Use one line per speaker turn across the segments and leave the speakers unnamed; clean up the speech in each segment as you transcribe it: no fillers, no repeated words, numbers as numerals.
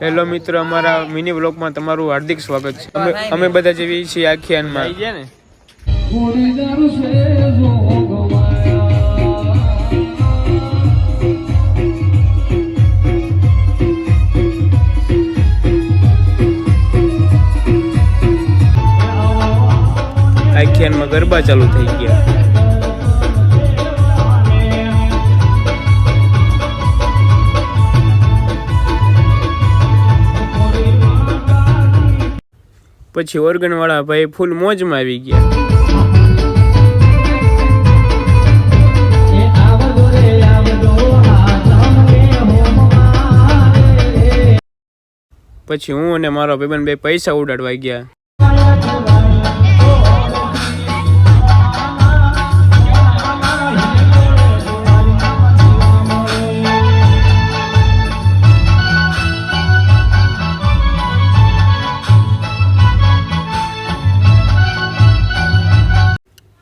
Hello મિત્રો, અમારા mini વ્લોગમાં તમારું હાર્દિક સ્વાગત છે। અમે બધા જેવી છીએ આખ્યાનમાં ને આખ્યાનમાં ગરબા ચાલુ થઈ ગયા। પછી ઓર્ગન વાળા ભાઈ ફૂલ મોજમાં આવી ગયા। પછી હું અને મારો ભાઈબંધ બે પૈસા ઉડાડવા ગયા।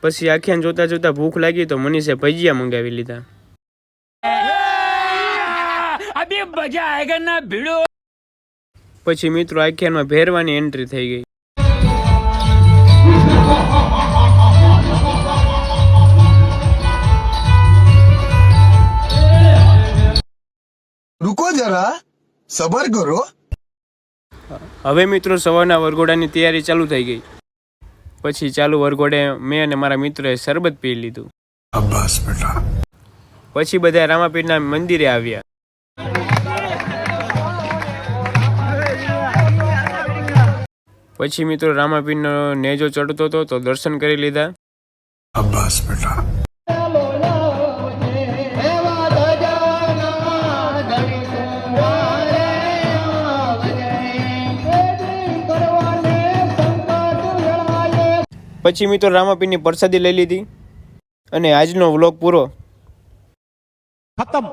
પછી આખ્યાન જોતા જોતા ભૂખ લાગી તો મનીષે ભજીયા મંગાવી લીધા। અભી મજા આયેગા ના ભીડો। પછી મિત્રો આખ્યાનમાં ભેરવાની એન્ટ્રી થઈ ગઈ।
रुको जरा सबर करो।
હવે મિત્રો સવારના વરઘોડાની તૈયારી ચાલુ થઈ ગઈ। પછી ચાલુ વરઘોડે મેં અને મારા મિત્રોએ શરબત પી લીધું।
બસ બેટા।
પછી બધા રામાપીરના મંદિરે આવ્યા। પછી મિત્રો રામાપીરનો નેજો ચડતો હતો તો દર્શન કરી લીધા।
બસ બેટા।
પછી મિત્રો રામાપીરની પ્રસાદી લઈ લીધી અને આજનો વ્લોગ પૂરો।
ખતમ।